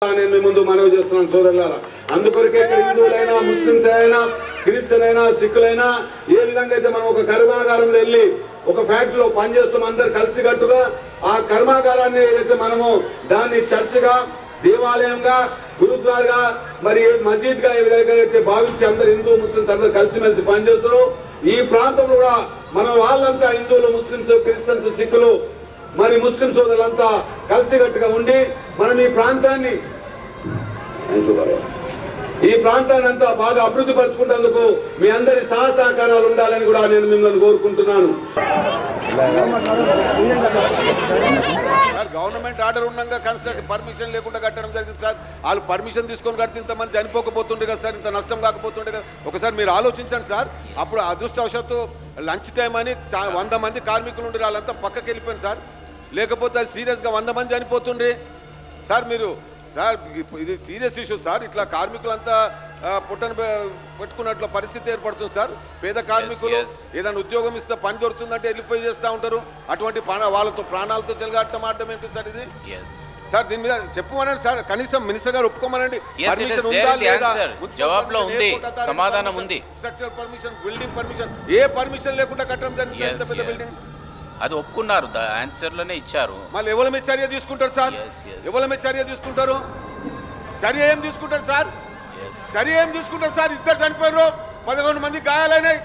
నేను ముందు మనవి చేస్తున్నాను సోదరులారా. అందుకొరకే ఇక్కడ హిందువులైనా ముస్లింస్ అయినా క్రిస్టియన్ అయినా సిక్కులైనా ఏ విధంగా అయితే మనం ఒక కర్మాగారంలో వెళ్ళి ఒక ఫ్యాక్టరీలో పనిచేస్తున్నాం అందరు కలిసికట్టుగా ఆ కర్మాగారాన్ని ఏదైతే మనము దాన్ని చర్చిగా దేవాలయంగా గురుద్వారగా మరి మసీద్ గా ఏ విధంగా అయితే భావించి అందరు హిందూ ముస్లింస్ అందరు కలిసిమెలిసి పనిచేస్తారు. ఈ ప్రాంతంలో కూడా మన వాళ్ళంతా హిందువులు ముస్లింస్ క్రిస్టియన్స్ సిక్కులు మరి ముస్లిం సోదరులంతా కలిసికట్టుగా ఉండి మనం ఈ ప్రాంతాన్ని అంతా బాగా అభివృద్ధి పరుచుకున్నందుకు మీ అందరి సహకారాలు ఉండాలని కూడా నేను మిమ్మల్ని కోరుకుంటున్నాను. గవర్నమెంట్ ఆర్డర్ ఉండగా కన్స్ట్రక్షన్ పర్మిషన్ లేకుండా కట్టడం జరిగింది సార్. వాళ్ళు పర్మిషన్ తీసుకొని కడితే ఇంతమంది చనిపోకపోతుండే కదా సార్, ఇంత నష్టం కాకపోతుండే కదా. ఒకసారి మీరు ఆలోచించండి సార్. అప్పుడు అదృష్టవశాత్తు లంచ్ టైం అని 100 మంది కార్మికులు ఉండి వాళ్ళంతా పక్కకి వెళ్ళిపోయింది సార్. లేకపోతే అది సీరియస్గా 100 మంది చనిపోతుండ్రి సార్. మీరు సార్ ఇది సీరియస్ ఇష్యూ సార్. ఇట్లా కార్మికులంతా పుట్టను పెట్టుకున్నట్లు పరిస్థితి ఏర్పడుతుంది సార్. పేద కార్మికులు ఏదైనా ఉద్యోగం ఇస్తే పని దొరుకుతుందంటే వెళ్ళిపోయి చేస్తూ ఉంటారు. అటువంటి వాళ్ళతో ప్రాణాలతో చెలగాటం ఆడటం ఏంటి సార్ ఇది సార్? దీని మీద చెప్పమనండి సార్. కనీసం మినిస్టర్ గారు ఒప్పుకోమనండి. పర్మిషన్ ఉందా లేదా? జవాబులో ఉంది, సమాధానం ఉంది. స్ట్రక్చరల్ పర్మిషన్, బిల్డింగ్ పర్మిషన్, ఏ పర్మిషన్ లేకుండా కట్టడం జరిగింది పెద్ద బిల్డింగ్. అది ఒప్పుకున్నారు, ఆన్సర్ లోనే ఇచ్చారు. మళ్ళీ ఎవరి మీద చర్య తీసుకుంటారు సార్? ఎవరి మీద చర్య తీసుకుంటారు? చర్య ఏం తీసుకుంటారు సార్? చర్య ఏం తీసుకుంటారు సార్? 2 చనిపోయారు, 11 మంది గాయాలైనాయి.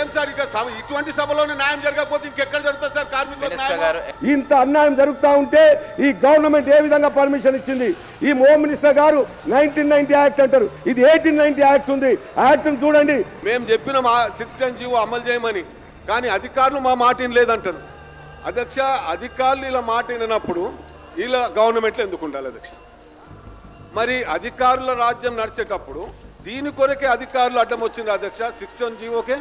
ఏం సార్ ఇక ఇటువంటి సభలోనే న్యాయం జరగకపోతే ఇంకెక్కడ జరుగుతుంది సార్? కార్మికులకు ఇంత అన్యాయం జరుగుతూ ఉంటే ఈ గవర్నమెంట్ ఏ విధంగా పర్మిషన్ ఇచ్చింది? ఈ హోమ్ మినిస్టర్ గారు 1990 యాక్ట్ అంటారు, ఇది 1890 యాక్ట్ ఉంది. యాక్ట్ చూడండి. మేము చెప్పిన 610 జీవో అమలు చేయమని, కానీ అధికారులు మా మాట లేదంటారు. అధ్యక్ష, అధికారులు ఇలా మాట వినప్పుడు ఇలా గవర్నమెంట్లో ఎందుకు ఉండాలి అధ్యక్ష? మరి అధికారుల రాజ్యం నడిచేటప్పుడు దీని కొరకే అధికారులు అడ్డం వచ్చింది అధ్యక్ష. 610 జీవోకే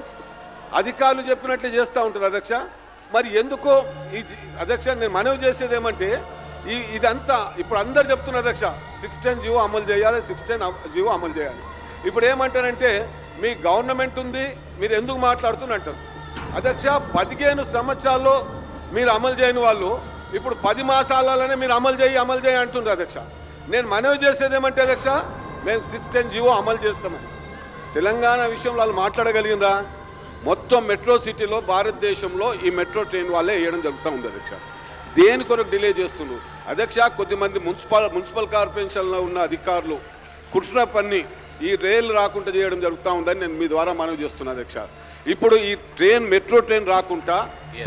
అధికారులు చెప్పినట్లే చేస్తూ ఉంటారు అధ్యక్ష. మరి ఎందుకో ఈ అధ్యక్ష నేను మనవి చేసేది ఏమంటే ఇదంతా ఇప్పుడు అందరు చెప్తున్నారు అధ్యక్ష 610 జీవో అమలు చేయాలి, 610 జీవో అమలు చేయాలి. ఇప్పుడు ఏమంటారంటే మీ గవర్నమెంట్ ఉంది, మీరు ఎందుకు మాట్లాడుతున్నట్టారు అధ్యక్ష. 15 సంవత్సరాల్లో మీరు అమలు చేయని వాళ్ళు ఇప్పుడు 10 మాసాలలోనే మీరు అమలు చేయి అంటున్నారు అధ్యక్ష. నేను మనవి చేసేది ఏమంటే అధ్యక్ష, మేము 610 జీవో అమలు చేస్తామని తెలంగాణ విషయంలో వాళ్ళు మాట్లాడగలిగిందా? మొత్తం మెట్రో సిటీలో భారతదేశంలో ఈ మెట్రో ట్రైన్ వాళ్ళే వేయడం జరుగుతూ ఉంది అధ్యక్ష. దేని కొరకు డిలే చేస్తున్నారు అధ్యక్ష? కొద్దిమంది మున్సిపల్ కార్పొరేషన్లో ఉన్న అధికారులు కుట్ర పన్ని ఈ రైలు రాకుండా చేయడం జరుగుతూ ఉందని నేను మీ ద్వారా మనవి చేస్తున్నా అధ్యక్ష. ఇప్పుడు ఈ మెట్రో ట్రైన్ రాకుండా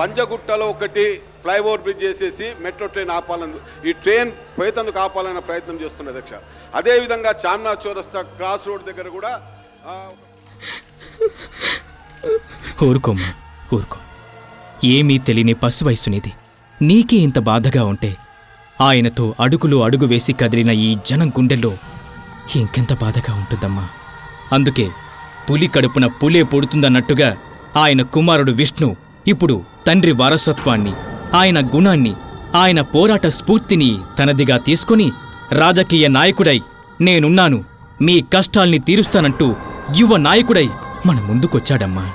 పంజగుట్టలో ఒకటి ఫ్లైఓవర్ బ్రిడ్జ్ చేసేసి మెట్రో ట్రైన్ ఆపాలని, ఈ ట్రైన్ పోయేందుకు ఆపాలన్న ప్రయత్నం చేస్తున్నారు అధ్యక్ష. అదేవిధంగా చార్మినార్ చౌరస్తా క్రాస్ రోడ్ దగ్గర కూడా ఊరుకోమ్మా, ఊరుకో. ఏమీ తెలియని పసి వయసునిది. నీకే ఇంత బాధగా ఉంటే ఆయనతో అడుగు వేసి కదిలిన ఈ జనం గుండెల్లో ఇంకెంత బాధగా ఉంటుందమ్మా. అందుకే పులి కడుపున పులే పొడుతుందన్నట్టుగా ఆయన కుమారుడు విష్ణు ఇప్పుడు తండ్రి వారసత్వాన్ని, ఆయన గుణాన్ని, ఆయన పోరాట స్ఫూర్తిని తనదిగా తీసుకుని రాజకీయ నాయకుడై నేనున్నాను, మీ కష్టాల్ని తీరుస్తానంటూ యువ నాయకుడై మన ముందుకొచ్చాడమ్మా.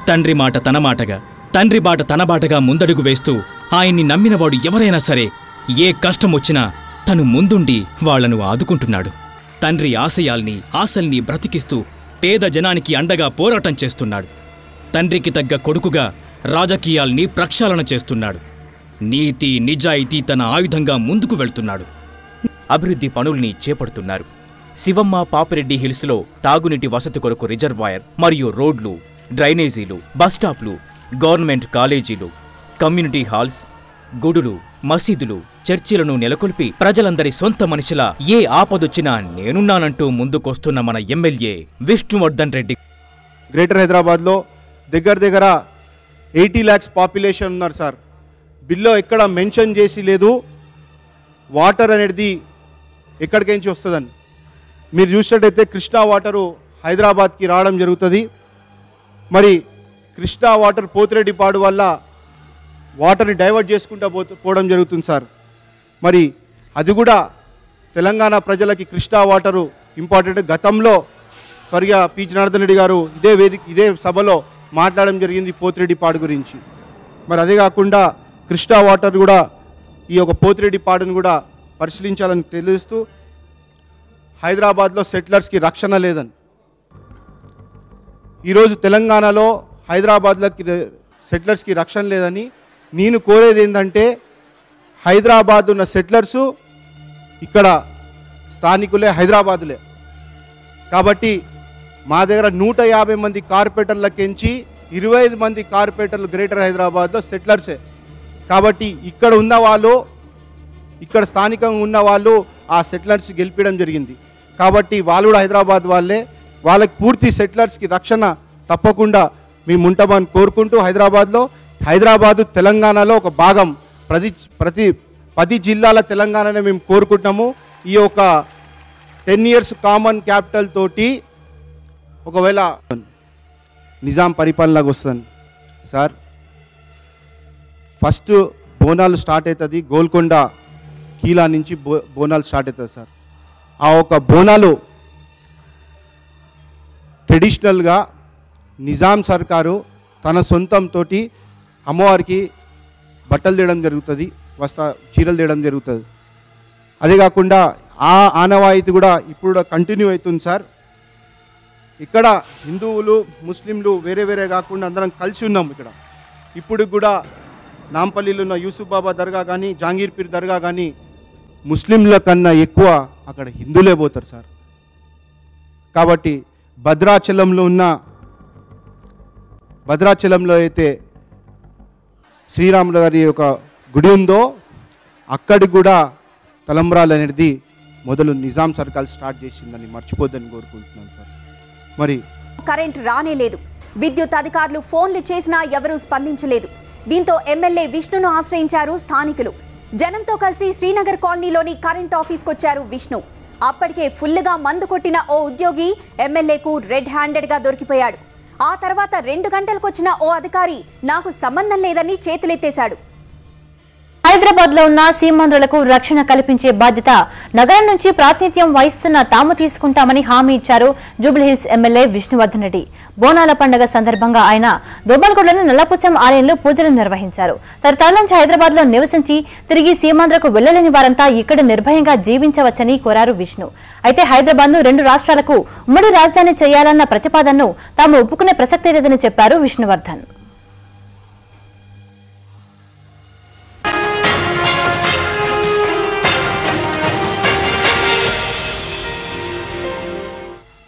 తండ్రి మాట తన మాటగా, తండ్రి బాట తన బాటగా ముందడుగు వేస్తూ ఆయన్ని నమ్మినవాడు ఎవరైనా సరే ఏ కష్టమొచ్చినా తను ముందుండి వాళ్లను ఆదుకుంటున్నాడు. తండ్రి ఆశల్ని బ్రతికిస్తూ పేద జనానికి అండగా పోరాటం చేస్తున్నాడు. తండ్రికి తగ్గ కొడుకుగా రాజకీయాల్ని ప్రక్షాళన చేస్తున్నాడు. నీతి నిజాయితీ తన ఆయుధంగా ముందుకు వెళ్తున్నాడు. అభివృద్ధి పనుల్ని చేపడుతున్నారు. శివమ్మ పాపిరెడ్డి హిల్స్లో తాగునీటి వసతి కొరకు రిజర్వాయర్ మరియు రోడ్లు, డ్రైనేజీలు, బస్టాప్లు, గవర్నమెంట్ కాలేజీలు, కమ్యూనిటీ హాల్స్, గుడులు, మసీదులు, చర్చిలను నెలకొల్పి ప్రజలందరి సొంత మనిషిలా ఏ ఆపదొచ్చినా నేనున్నానంటూ ముందుకొస్తున్న మన ఎమ్మెల్యే విష్ణువర్ధన్ రెడ్డి. గ్రేటర్ హైదరాబాద్లో దగ్గర 80 lakhs పాపులేషన్ ఉన్నారు సార్. బిల్లో ఎక్కడ మెన్షన్ చేసి లేదు వాటర్ అనేది ఎక్కడికించి వస్తుందని. మీరు చూసినట్టయితే కృష్ణా వాటరు హైదరాబాద్కి రావడం జరుగుతుంది. మరి కృష్ణా వాటర్ పోతిరెడ్డిపాడు వల్ల వాటర్ని డైవర్ట్ చేసుకుంటూ పోవడం జరుగుతుంది సార్. మరి అది కూడా తెలంగాణ ప్రజలకి కృష్ణా వాటరు ఇంపార్టెంట్. గతంలో స్వర్గీయ పి జనార్దన్ రెడ్డి గారు ఇదే సభలో మాట్లాడడం జరిగింది పోతిరెడ్డిపాడు గురించి. మరి అదే కాకుండా కృష్ణా వాటర్ కూడా ఈ యొక్క పోతిరెడ్డిపాడును కూడా పరిశీలించాలని తెలుస్తూ హైదరాబాద్లో సెటిలర్స్కి రక్షణ లేదని, ఈరోజు తెలంగాణలో హైదరాబాద్లోకి సెటిలర్స్కి రక్షణ లేదని నేను కోరేది ఏంటంటే, హైదరాబాద్ ఉన్న సెటిలర్సు ఇక్కడ స్థానికులే, హైదరాబాదులే. కాబట్టి మా దగ్గర 150 మంది కార్పొరేటర్లకించి 25 మంది కార్పొరేటర్లు గ్రేటర్ హైదరాబాద్లో సెటిలర్సే. కాబట్టి ఇక్కడ ఉన్న వాళ్ళు, ఇక్కడ స్థానికంగా ఉన్న వాళ్ళు ఆ సెటిలర్స్ గెలిపించడం జరిగింది. కాబట్టి వాళ్ళు కూడా హైదరాబాద్ వాళ్ళే. వాళ్ళకి పూర్తి సెటిలర్స్కి రక్షణ తప్పకుండా మేము ఉంటామని కోరుకుంటూ, హైదరాబాదు తెలంగాణలో ఒక భాగం, ప్రతి 10 జిల్లాల తెలంగాణనే మేము కోరుకుంటున్నాము. ఈ యొక్క 10 years కామన్ క్యాపిటల్ తోటి ఒకవేళ నిజాం పరిపాలనకు వస్తుంది సార్, ఫస్ట్ బోనాలు స్టార్ట్ అవుతుంది, గోల్కొండ కీలా నుంచి బోనాలు స్టార్ట్ అవుతుంది సార్. ఆ ఒక బోనాలు ట్రెడిషనల్గా నిజాం సర్కారు తన సొంతంతో అమ్మవారికి బట్టలు తీయడం జరుగుతుంది, చీరలు తీయడం జరుగుతుంది. అదే కాకుండా ఆ ఆనవాయితీ కూడా ఇప్పుడు కంటిన్యూ అవుతుంది సార్. ఇక్కడ హిందువులు ముస్లింలు వేరే వేరే కాకుండా అందరం కలిసి ఉన్నాం ఇక్కడ. ఇప్పుడు కూడా నాంపల్లిలో ఉన్న యూసుఫ్ బాబా దర్గా కానీ, జహాంగీర్ పీర్ దర్గా కానీ ముస్లింల కన్నా ఎక్కువ అక్కడ హిందువులే పోతారు సార్. కాబట్టి భద్రాచలంలో అయితే శ్రీరాములు గారి ఒక గుడి ఉందో అక్కడికి కూడా తలంబ్రాలు అనేది మొదలు నిజాం సర్కార్ స్టార్ట్ చేసిందని మర్చిపోద్దని కోరుకుంటున్నాను సార్. మరి కరెంట్ రానే లేదు. విద్యుత్ అధికారులు ఫోన్లు చేసినా ఎవరూ స్పందించలేదు. దీంతో ఎమ్మెల్యే విష్ణును ఆశ్రయించారు స్థానికులు. జనంతో కలిసి శ్రీనగర్ కాలనీలోని కరెంట్ ఆఫీస్కొచ్చారు విష్ణు. అప్పటికే ఫుల్లుగా మందు కొట్టిన ఓ ఉద్యోగి ఎమ్మెల్యేకు రెడ్ హ్యాండెడ్ గా దొరికిపోయాడు. ఆ తర్వాత 2 గంటలకొచ్చిన ఓ అధికారి నాకు సంబంధం లేదని చేతులెత్తేశాడు. హైదరాబాద్ లో ఉన్న సీమాంధ్రులకు రక్షణ కల్పించే బాధ్యత నగరం నుంచి ప్రాతినిధ్యం వహిస్తున్న తాము తీసుకుంటామని హామీ ఇచ్చారు జూబ్లీహిల్స్ ఎమ్మెల్యే విష్ణువర్ధన్ రెడ్డి. బోనాల పండుగ సందర్భంగా ఆయన దోబల్గూడలోని నల్లపుచ్చం ఆలయంలో పూజలు నిర్వహించారు. తరతరాల నుంచి హైదరాబాద్ లో నివసించి తిరిగి సీమాంధ్రకు వెళ్లలేని వారంతా ఇక్కడ నిర్భయంగా జీవించవచ్చని కోరారు విష్ణు. అయితే హైదరాబాద్ ను 2 రాష్ట్రాలకు ఉమ్మడి రాజధాని చేయాలన్న ప్రతిపాదనను తాము ఒప్పుకునే ప్రసక్తే లేదని చెప్పారు విష్ణువర్ధన్.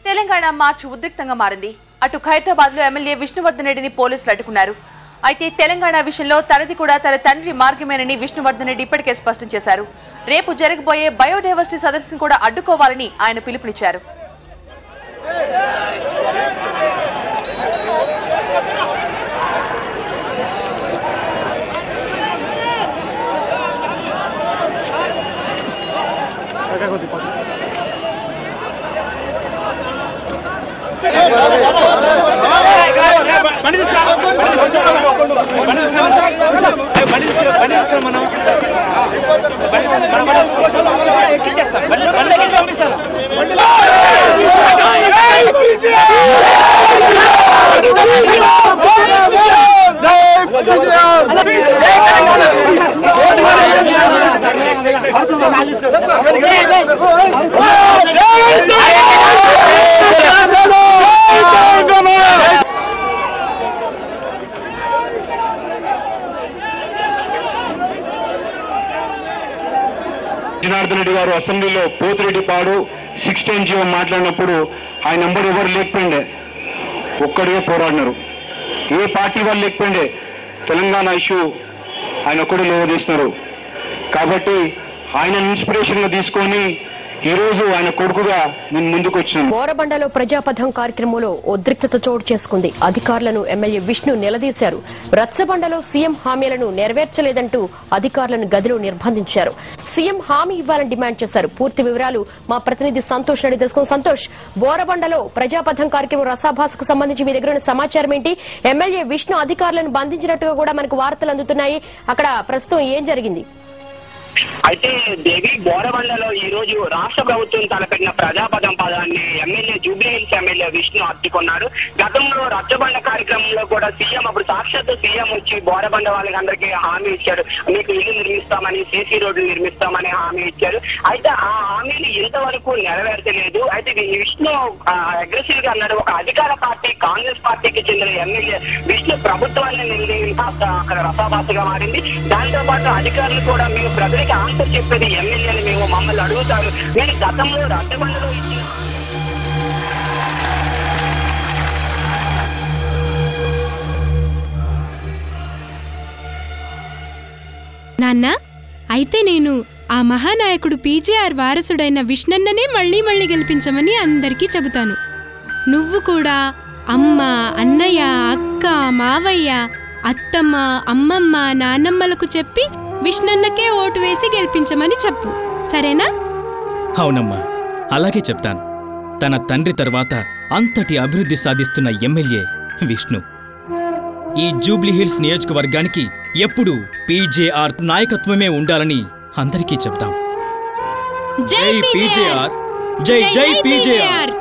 తెలంగాణ మార్చి ఉద్రిక్తంగా మారింది. అటు ఖైరతాబాద్ లో ఎమ్మెల్యే విష్ణువర్ధన్ రెడ్డిని పోలీసులు అడ్డుకున్నారు. అయితే తెలంగాణ విషయంలో తనది కూడా తన తండ్రి మార్గమేనని విష్ణువర్ధన్ రెడ్డి ఇప్పటికే స్పష్టం చేశారు. రేపు జరగబోయే బయోడైవర్సిటీ సదస్సును కూడా అడ్డుకోవాలని ఆయన పిలుపునిచ్చారు. జనార్దన్ రెడ్డి గారు అసెంబ్లీలో పోతిరెడ్డిపాడు 610 మాట్లాడినప్పుడు ఆయన నంబర్ ఎవరు లేకపోయిండే, ఒక్కడిగా పోరాడినారు. ఏ పార్టీ వాళ్ళు లేకపోయిండే, తెలంగాణ ఇష్యూ ఆయన ఒక్కడే లేవదీస్తున్నారు. కాబట్టి ఆయన ఇన్స్పిరేషన్ గా తీసుకొని ఈ రోజు ఆయన కొడుకుగా నేను ముందుకు వచ్చాను. బోరబండలో ప్రజాపథం కార్యక్రమంలో ఉద్రిక్తత చోటు చేసుకుంది. అధికారులను ఎమ్మెల్యే విష్ణు నిలదీశారు. రచ్చబండలో సీఎం హామీలను నెరవేర్చలేదంటూ అధికారులను గదిలో నిర్బంధించారు. సీఎం హామీ ఇవ్వాలని డిమాండ్ చేశారు. పూర్తి వివరాలు మా ప్రతినిధి సంతోష్ రెడ్డి తెలుసుకుని. సంతోష్, బోరబండలో ప్రజాపథం కార్యక్రమం రసాభాసకు సంబంధించి మీ దగ్గర సమాచారం ఏంటి? ఎమ్మెల్యే విష్ణు అధికారులను బంధించినట్టుగా కూడా మనకు వార్తలు అందుతున్నాయి. అక్కడ ప్రస్తుతం ఏం జరిగింది? అయితే దేవి బోరబండలో ఈ రోజు రాష్ట్ర ప్రభుత్వం తలపెట్టిన ప్రజాపదం పదాన్ని ఎమ్మెల్యే జూబ్లీహిల్స్ ఎమ్మెల్యే విష్ణు అత్తుకున్నాడు. గతంలో రచ్చబండ కార్యక్రమంలో కూడా సీఎం అప్పుడు సాక్షాత్తు సీఎం వచ్చి బోరబండ వాళ్ళకి అందరికీ హామీ ఇచ్చాడు, మీకు ఇల్లు నిర్మిస్తామని, సీసీ రోడ్లు నిర్మిస్తామని హామీ ఇచ్చారు. అయితే ఆ హామీని ఇంతవరకు నెరవేర్చలేదు. అయితే విష్ణు అగ్రెసివ్ గా అన్నాడు, ఒక అధికార పార్టీ కాంగ్రెస్ పార్టీకి చెందిన ఎమ్మెల్యే విష్ణు ప్రభుత్వాన్ని అక్కడ రసాభాసగా మారింది. దాంతో పాటు అధికారులు కూడా మేము ప్రజలకి ఆన్సర్ చెప్పేది ఎమ్మెల్యేలు మేము మమ్మల్ని అడుగుతారు, మీరు గతంలో రచ్చబండలో ఇచ్చిన నాన్న అయితే నేను ఆ మహానాయకుడు పీజేఆర్ వారసుడైన విష్ణన్ననే మళ్ళీ మళ్ళీ గెలిపించమని అందరికీ చెబుతాను. నువ్వు కూడా అమ్మ, అన్నయ్య, అక్క, మావయ్య, అత్తమ్మ, అమ్మమ్మ, నాన్నమ్మలకు చెప్పి విష్ణన్నకే ఓటు వేసి గెలిపించమని చెప్పు, సరేనా? అవునమ్మా, అలాగే చెప్తాను. తన తండ్రి తర్వాత అంతటి అభివృద్ధి సాధిస్తున్న ఎమ్మెల్యే విష్ణు. ఈ జూబ్లీహిల్స్ నియోజకవర్గానికి ఎప్పుడూ పీజేఆర్ నాయకత్వమే ఉండాలని అందరికీ చెప్తాం. జై పీజేఆర్, జై జై పీజేఆర్.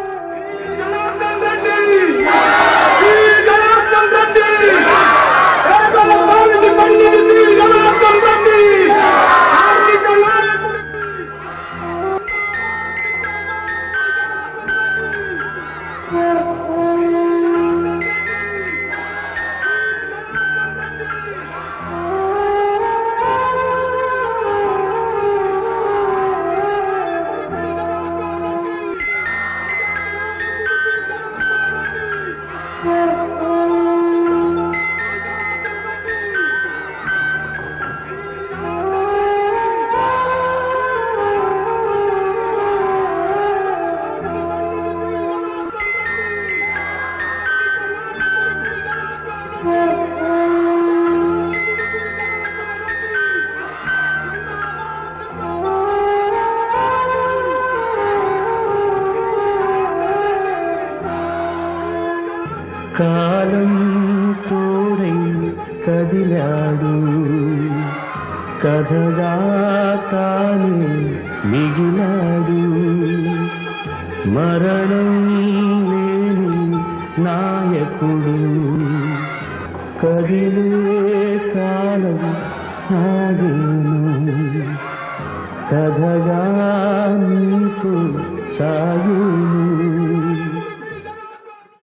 కాలం తోడై కదిలాడు, కథగా తానే మిగిలాడు, మరణం లేని నాయకుడు, కదిలే కాలం ఆగేను, కథగా నీకు సాగును.